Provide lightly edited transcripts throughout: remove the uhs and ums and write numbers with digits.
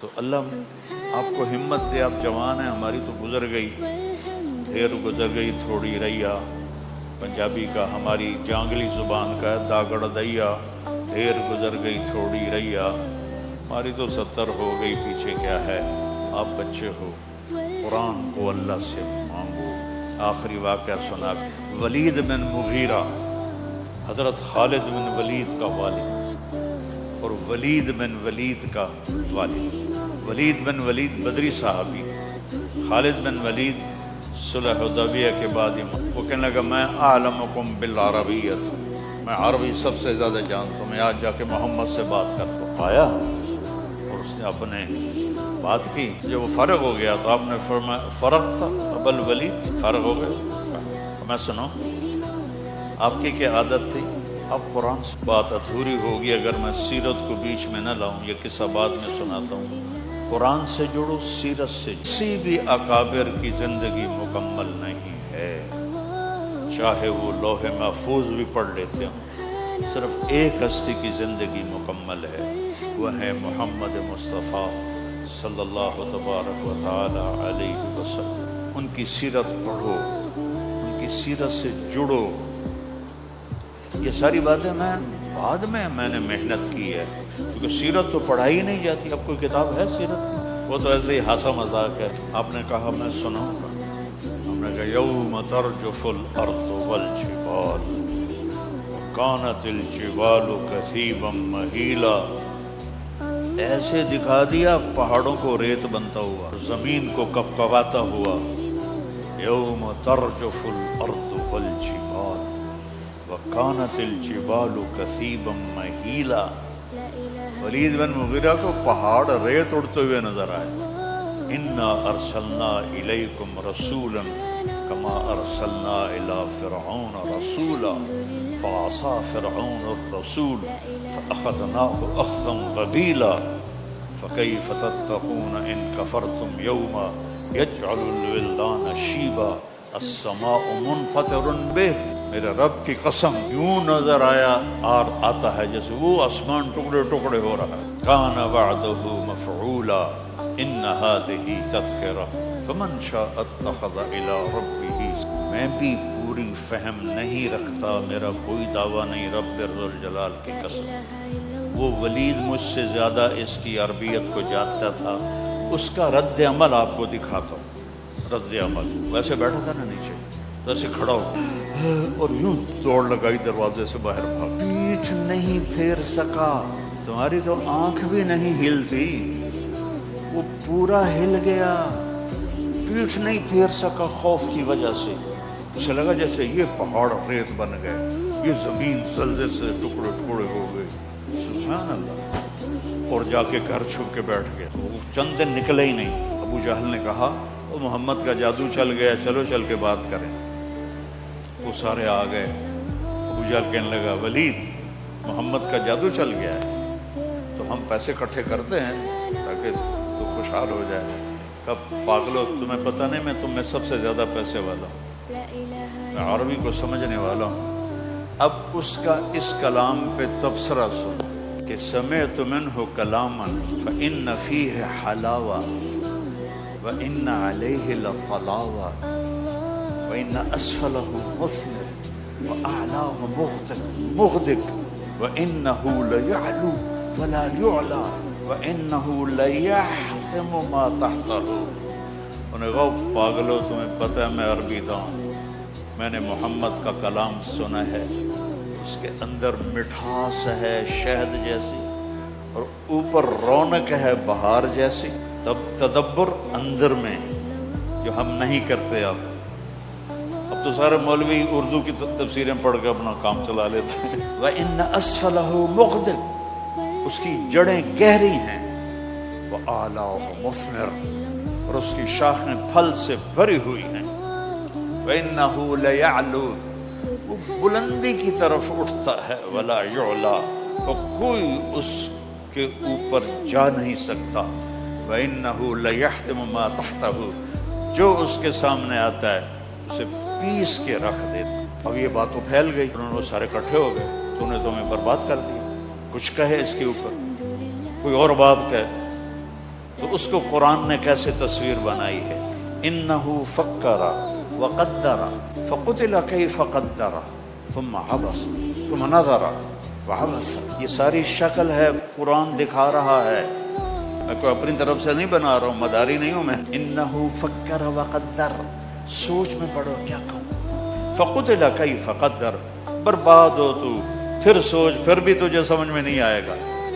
تو اللہ آپ کو ہمت دے، آپ جوان ہیں، ہماری تو گزر گئی، ڈھیر گزر گئی تھوڑی ریا، پنجابی کا ہماری جانگلی زبان کا ہے داگڑ دیا، ڈھیر گزر گئی تھوڑی ریا، ہماری تو 70 ہو گئی، پیچھے کیا ہے، آپ بچے ہو، قرآن کو اللہ سے مانگو۔ آخری واقعہ سنا، ولید بن مغیرہ حضرت خالد بن ولید کا والد اور ولید بن ولید کا والد، ولید بن ولید بدری صحابی، خالد بن ولید صلح حدیبیہ کے بعد وہ کہنے لگا میں اعلمکم بالعربیت، میں عربی سب سے زیادہ جانتا ہوں، میں آج جا کے محمد سے بات کرتا ہوں۔ آیا اور اس نے اپنے بات کی، جب وہ فارغ ہو گیا تو آپ نے فرمایا فرغ تھا ابا الولید، فارغ ہو گئے؟ میں سنو آپ کی کیا عادت تھی، اب قرآن سے بات ادھوری ہوگی اگر میں سیرت کو بیچ میں نہ لاؤں، یہ قصہ بعد میں سناتا ہوں۔ قرآن سے جڑو، سیرت سے، کسی بھی اکابر کی زندگی مکمل نہیں ہے، چاہے وہ لوح محفوظ بھی پڑھ لیتے ہوں، صرف ایک ہستی کی زندگی مکمل ہے، وہ ہے محمد مصطفیٰ صلی اللہ تبارک و تعالی علیہ وسلم۔ ان کی سیرت پڑھو، ان کی سیرت سے جڑو۔ یہ ساری باتیں میں بعد میں نے محنت کی ہے، کیونکہ سیرت تو پڑھائی نہیں جاتی۔ اب کوئی کتاب ہے سیرت کی؟ وہ تو ایسے ہی ہنسا مذاق ہے۔ آپ نے کہا میں سناؤں گا، ہم نے کہا یوم ترجف الارض والجبال وکانت الجبال کثیبا مہیلا، ایسے دکھا دیا پہاڑوں کو ریت بنتا ہوا، زمین کو کپکپاتا ہوا۔ یوم ترجف الارض والجبال وکانت الجبال کثیبا مہیلا، ولید بن مغیرہ کو پہاڑ ریت اڑتے ہوئے نظر آئے۔ انا ارسلنا الیکم رسولا کما ارسلنا الی فرعون رسولا فعصى فرعون الرسول فاخذناه اخذا وبیلا فکیف تتقون ان کفرتم یوما یجعل الولدان شیبا السماء منفطر به۔ میرے رب کی قسم، یوں نظر آتا ہے جیسے وہ آسمان ٹکڑے ٹکڑے ہو رہا ہے۔ کان وعدہ مفعولا ان هذه تذکرہ فمن شاء اتخذ الی ربہ۔ میں بھی پوری فہم نہیں رکھتا، میرا کوئی دعویٰ نہیں، رب ذوالجلال کی قسم۔ وہ ولید مجھ سے زیادہ اس کی عربیت کو جانتا تھا، اس کا رد عمل آپ کو دکھاتا ہوں۔ رد عمل ویسے بیٹھا تھا نا نیچے، ویسے کھڑا ہو اور یوں دوڑ لگائی دروازے سے باہر بھاگ، پیٹھ نہیں پھیر سکا، تمہاری تو آنکھ بھی نہیں ہلتی، وہ پورا ہل گیا، پیٹھ نہیں پھیر سکا خوف کی وجہ سے۔ اسے لگا جیسے یہ پہاڑ ریت بن گئے، یہ زمین زلزلے سے ٹکڑے ٹکڑے ہو گئے، سبحان اللہ۔ اور جا کے گھر چھپ کے بیٹھ گئے، وہ چند دن نکلے ہی نہیں۔ ابو جہل نے کہا وہ محمد کا جادو چل گیا، چلو چل کے بات کریں۔ وہ سارے آ گئے، ابو جہل کہنے لگا ولید محمد کا جادو چل گیا ہے، تو ہم پیسے اکٹھے کرتے ہیں تاکہ تو خوشحال ہو جائے۔ کب پاگلو، تمہیں پتہ نہیں میں تم میں سب سے زیادہ پیسے والا ہوں، میں عربی کو سمجھنے والا ہوں۔ اب اس کا اس کلام پہ تبصرہ سن کہ سمعت منہ کلاما فإن فیہ حلاوہ وإن علیہ لطلاوہ وإن أسفله مثمر وأعلاه مغدق وإنه ليعلو ولا يعلى وإنه ليحثم ما تحته۔ انہیں کہا پاگلو، تمہیں پتہ ہے میں عربی دان، میں نے محمد کا کلام سنا ہے، اس کے اندر مٹھاس ہے شہد جیسی اور اوپر رونق ہے بہار جیسی، تب تدبر اندر میں جو ہم نہیں کرتے۔ اب تو سارے مولوی اردو کی تفسیریں پڑھ کے اپنا کام چلا لیتے ہیں۔ وَإِنَّ أَسْفَلَهُ مُغْدِقٌ، اس کی جڑیں گہری ہیں، وَأَعْلَاهُ مُثْمِرٌ، اور اس کی شاخیں پھل سے بھری ہوئی ہیں، وَإِنَّهُ لَيَعْلُو، وہ بلندی کی طرف اٹھتا ہے، وَلَا يُعْلَى، اور کوئی اس کے اوپر جا نہیں سکتا، وَإِنَّهُ لَيَحْتِمُ مَا تَحْتَهُ، جو اس کے سامنے آتا ہے اسے پیس کے رکھ دیتا۔ اب یہ بات تو پھیل گئی، انہوں نے سارے اکٹھے ہو گئے، تو نے تمہیں برباد کر دیا، کچھ کہے اس کے اوپر، کوئی اور بات کہے، تو اس کو قرآن نے کیسے تصویر بنائی ہے، انہو فکر وقدر فقتل کیف قدر ثم عبس ثم نظر وعبس. یہ ساری شکل ہے، قرآن دکھا رہا ہے، میں کوئی اپنی طرف سے نہیں بنا رہا ہوں، مداری نہیں ہوں میں. انہو فکر وقدر، سوچ میں پڑو کیا کہوں. فقتل کیف قدر، برباد ہو تو، پھر سوچ، پھر بھی تجھے سمجھ میں نہیں آئے گا.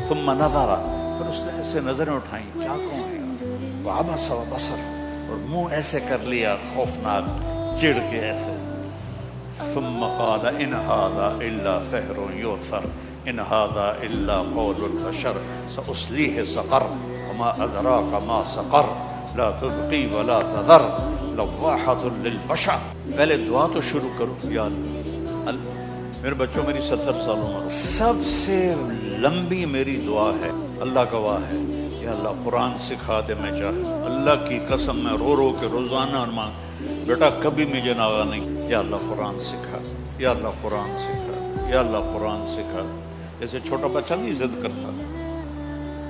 ثم نظر، پھر اس نے ایسے نظریں اٹھائیں، کیا کہوں یار. وعبس وبصر، اور منہ ایسے کر لیا خوفناک، چڑ کے ایسے. ثم قال ان هذا الا سحر يؤثر ان هذا الا قول البشر سأصليه سقر وما ادراك ما سقر لا تبقي ولا تذر لواحة للبشر. پہلے دعا تو شروع کرو، یا اللہ میرے بچوں، میری 70 سال عمر، سب سے لمبی میری دعا ہے، اللہ گواہ ہے، یا اللہ قرآن سکھا دے. میں چاہے اللہ کی قسم میں رو رو کے روزانہ مانگ، بیٹا کبھی مجھے ناغا نہیں، یا اللہ قرآن سکھا، یا اللہ قرآن سکھا، یا اللہ قرآن سکھا. جیسے چھوٹا بچہ نہیں ضد کرتا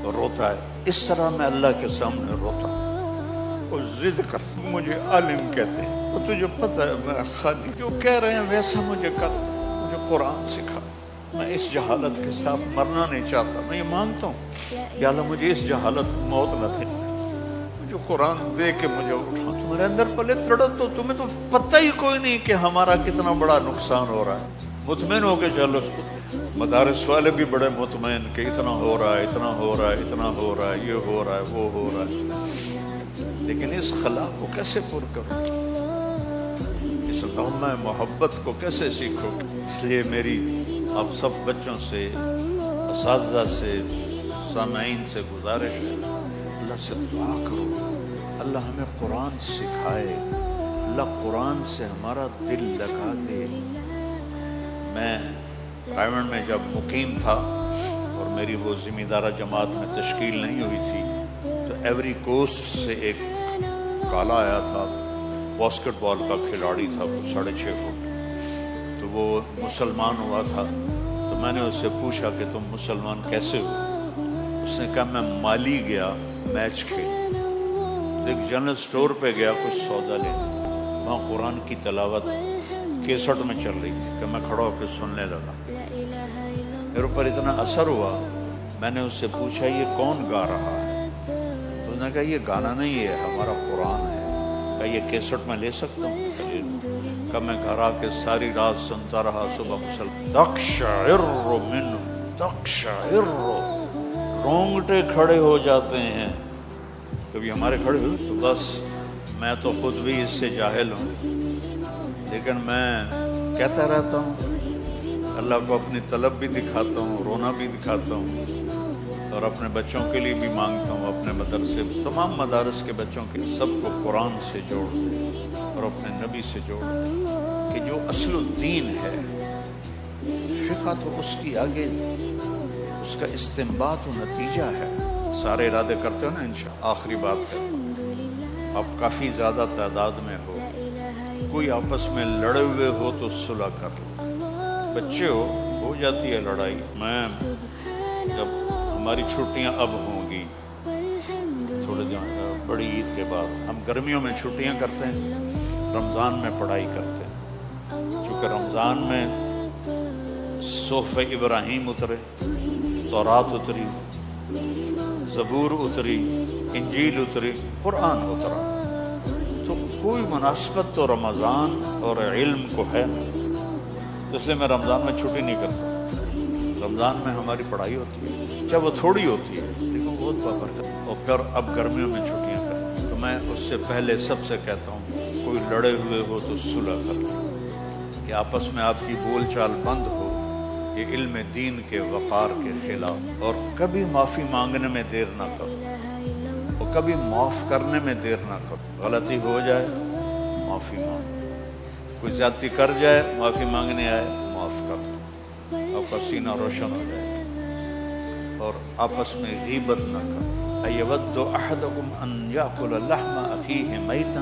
تو روتا ہے، اس طرح میں اللہ کے سامنے روتا ہوں. وہ ضد کرتا، مجھے عالم کہتے ہیں، وہ تجھے پتہ ہے میں خالی جو کہہ رہے ہیں ویسا مجھے کر، مجھے قرآن سکھا. میں اس جہالت کے ساتھ مرنا نہیں چاہتا. میں یہ مانگتا ہوں یا اللہ مجھے اس جہالت موت نہ دے، جو قرآن دے کے مجھے اٹھا. تمہارے اندر پلے تڑپ، تو تمہیں تو پتہ ہی کوئی نہیں کہ ہمارا کتنا بڑا نقصان ہو رہا ہے. مطمئن ہو کے چلو. مدارس والے بھی بڑے مطمئن کہ اتنا ہو رہا ہے، اتنا ہو رہا ہے، اتنا ہو رہا ہے، یہ ہو رہا ہے، وہ ہو رہا ہے. لیکن اس خلا کو کیسے پر کرو، اس نغمہ محبت کو کیسے سیکھو. اس لیے میری آپ سب بچوں سے، اساتذہ سے، سامعین سے گزارش ہے، اللہ سے دعا کرو اللہ ہمیں قرآن سکھائے، اللہ قرآن سے ہمارا دل لگا دے. میں رائمنڈ میں جب مقیم تھا اور میری وہ ذمہ دارہ جماعت میں تشکیل نہیں ہوئی تھی، تو ایوری کوسٹ سے ایک کالا آیا تھا، باسکٹ بال کا کھلاڑی تھا، 6.5 فٹ. تو وہ مسلمان ہوا تھا. تو میں نے اس سے پوچھا کہ تم مسلمان کیسے ہو؟ اس نے کہا میں مالی گیا میچ کھیل، ایک جنرل سٹور پہ گیا کچھ سودا لینے، وہاں قرآن کی تلاوت کیسٹ میں چل رہی تھی کہ میں کھڑا ہو کے سننے لگا. میرے اوپر اتنا اثر ہوا، میں نے اس سے پوچھا یہ کون گا رہا ہے؟ تو اس نے کہا یہ گانا نہیں ہے، ہمارا قرآن ہے. کہا یہ کیسٹ میں لے سکتا ہوں؟ کہ میں گھر آ کے ساری رات سنتا رہا. صبح مسلم تقشعر منہ تقشعر، رونگٹے کھڑے ہو جاتے ہیں. کبھی ہمارے کھڑے ہوئے تو بس میں تو خود بھی اس سے جاہل ہوں، لیکن میں کہتا رہتا ہوں، اللہ کو اپنی طلب بھی دکھاتا ہوں، رونا بھی دکھاتا ہوں، اور اپنے بچوں کے لیے بھی مانگتا ہوں، اپنے مدرسے تمام مدارس کے بچوں کے سب کو قرآن سے جوڑ دیں اور اپنے نبی سے جوڑ دیں کہ جو اصل الدین ہے. فقہ تو اس کی آگے اس کا استنباط و نتیجہ ہے. سارے ارادے کرتے ہو نا انشاءاللہ. آخری بات کرتا ہوں، آپ کافی زیادہ تعداد میں ہو، کوئی آپس میں لڑے ہوئے ہو تو صلح کر لو. بچے ہو جاتی ہے لڑائی. میں جب ہماری چھٹیاں اب ہوں گی تھوڑے دن بڑی عید کے بعد، ہم گرمیوں میں چھٹیاں کرتے ہیں، رمضان میں پڑھائی کرتے ہیں. چونکہ رمضان میں صحف ابراہیم اترے، تورات اتری، زبور اتری، انجیل اتری، قرآن اترا، تو کوئی مناسبت تو رمضان اور علم کو ہے نا. تو اس لیے میں رمضان میں چھٹی نہیں کرتا. رمضان میں ہماری پڑھائی ہوتی ہے، چاہے وہ تھوڑی ہوتی ہے لیکن بہت بابرکت. اور پھر اب گرمیوں میں چھٹیاں کریں تو میں اس سے پہلے سب سے کہتا ہوں کوئی لڑے ہوئے ہو تو صلح کر لیں، کہ آپس میں آپ کی بول چال بند ہو، یہ علم دین کے وقار کے خلاف. اور کبھی معافی مانگنے میں دیر نہ کرو، اور کبھی معاف کرنے میں دیر نہ کرو. غلطی ہو جائے معافی مانگو، کوئی زیادتی کر جائے معافی مانگنے آئے معاف کر دو، آپ کا سینہ روشن ہو جائے. اور آپس میں غیبت نہ کرو. ایود احدکم ان یاکل لحم اخیہ میتا،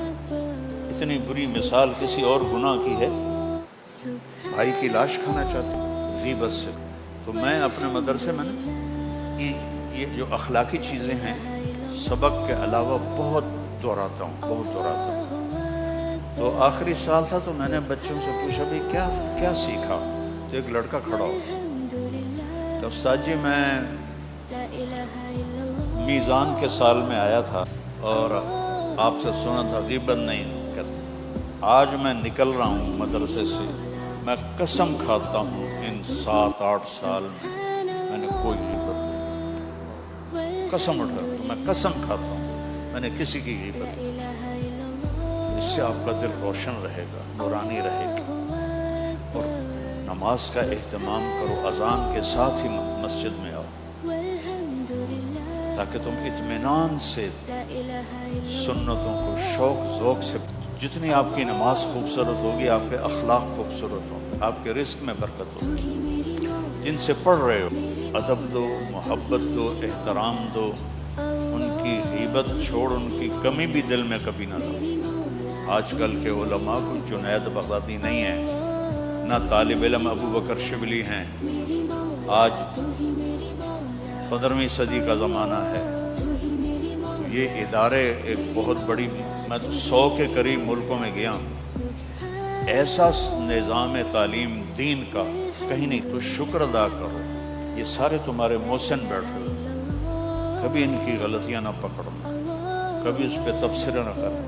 اتنی بری مثال کسی اور گناہ کی ہے؟ بھائی کی لاش کھانا چاہتے غیبت سے. تو میں اپنے مدرسے میں یہ جو اخلاقی چیزیں ہیں سبق کے علاوہ بہت دہراتا ہوں، بہت دہراتا ہوں۔ تو آخری سال تھا تو میں نے بچوں سے پوچھا بھائی کیا سیکھا؟ تو ایک لڑکا کھڑا ہو، تو استاد جی میں میزان کے سال میں آیا تھا اور آپ سے سنا تھا، غیبت نہیں کرتے۔ آج میں نکل رہا ہوں مدرسے سے، میں قسم کھاتا ہوں ان 7-8 سال میں نے کوئی غیبت نہیں، قسم اٹھا، میں قسم کھاتا ہوں میں نے کسی کی غیبت نہیں۔ اس سے آپ کا دل روشن رہے گا، نورانی رہے گا، اور نماز کا اہتمام کرو، اذان کے ساتھ ہی مسجد میں آؤ تاکہ تم اطمینان سے سنتوں کو شوق ذوق سے، جتنی آپ کی نماز خوبصورت ہوگی آپ کے اخلاق خوبصورت ہوں، آپ کے رزق میں برکت ہوگی۔ جن سے پڑھ رہے ہو ادب دو، محبت دو، احترام دو، ان کی غیبت چھوڑ، ان کی کمی بھی دل میں کبھی نہ لو۔ آج کل کے علماء کوئی جنید بغدادی نہیں ہیں، نہ طالب علم ابو بکر شبلی ہیں۔ آج 15ویں صدی کا زمانہ ہے، تو یہ ادارے ایک بہت بڑی، میں تو 100 کے قریب ملکوں میں گیا ہوں، ایسا نظام تعلیم دین کا کہیں نہیں۔ تو شکر ادا کرو، یہ سارے تمہارے محسن بیٹھے ہوئے، کبھی ان کی غلطیاں نہ پکڑنا، کبھی اس پہ تبصرہ نہ کرنا،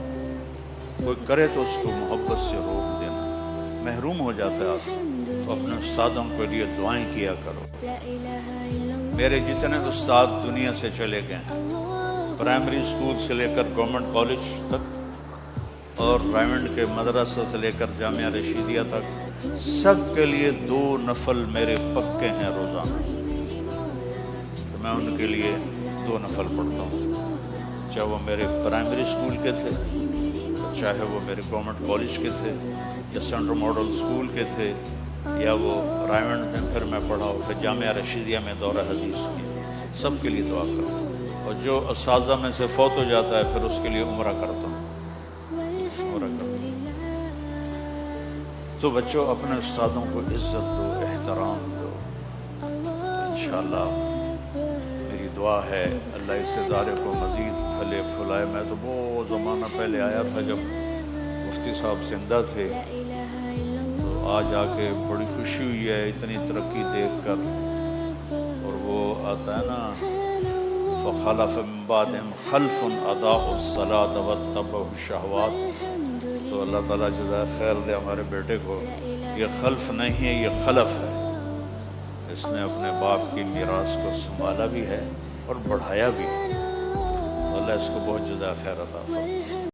کوئی کرے تو اس کو محبت سے روک دینا۔ محروم ہو جاتا ہے آدمی، تو اپنے استادوں کے لیے دعائیں کیا کرو۔ میرے جتنے استاد دنیا سے چلے گئے ہیں، پرائمری اسکول سے لے کر گورنمنٹ کالج تک اور رائمنڈ کے مدرسہ سے لے کر جامعہ رشیدیہ تک، سب کے لیے 2 نفل میرے پکے ہیں روزانہ، تو میں ان کے لیے 2 نفل پڑھتا ہوں، چاہے وہ میرے پرائمری اسکول کے تھے، چاہے وہ میرے گورنمنٹ کالج کے تھے، یا سینٹرل ماڈل اسکول کے تھے، یا وہ رائمنڈ میں پھر میں پڑھا ہوں، پھر جامعہ رشیدیہ میں دورہ حدیث کی، سب کے لیے دعا کرتا ہوں۔ اور جو اساتذہ میں سے فوت ہو جاتا ہے پھر اس کے لیے عمرہ کرتا ہوں، عمرہ کرتا ہوں۔ تو بچوں اپنے استادوں کو عزت دو، احترام دو، انشاءاللہ میری دعا ہے اللہ اس ادارے کو مزید پھلے پھلائے۔ میں تو بہت زمانہ پہلے آیا تھا جب مفتی صاحب زندہ تھے، آج آ کے بڑی خوشی ہوئی ہے اتنی ترقی دیکھ کر۔ اور وہ آتا ہے نا، فَخَلَفَ مِن بَعْدِهِمْ خَلْفٌ أَضَاعُوا الصَّلَاةَ وَاتَّبَعُوا الشَّهَوَاتِ۔ تو اللہ تعالیٰ جزائے خیر دے ہمارے بیٹے کو، یہ خلف نہیں ہے، یہ خلف ہے، اس نے اپنے باپ کی میراث کو سنبھالا بھی ہے اور بڑھایا بھی ہے۔ اللہ اس کو بہت جزائے خیر عطا فرمائے۔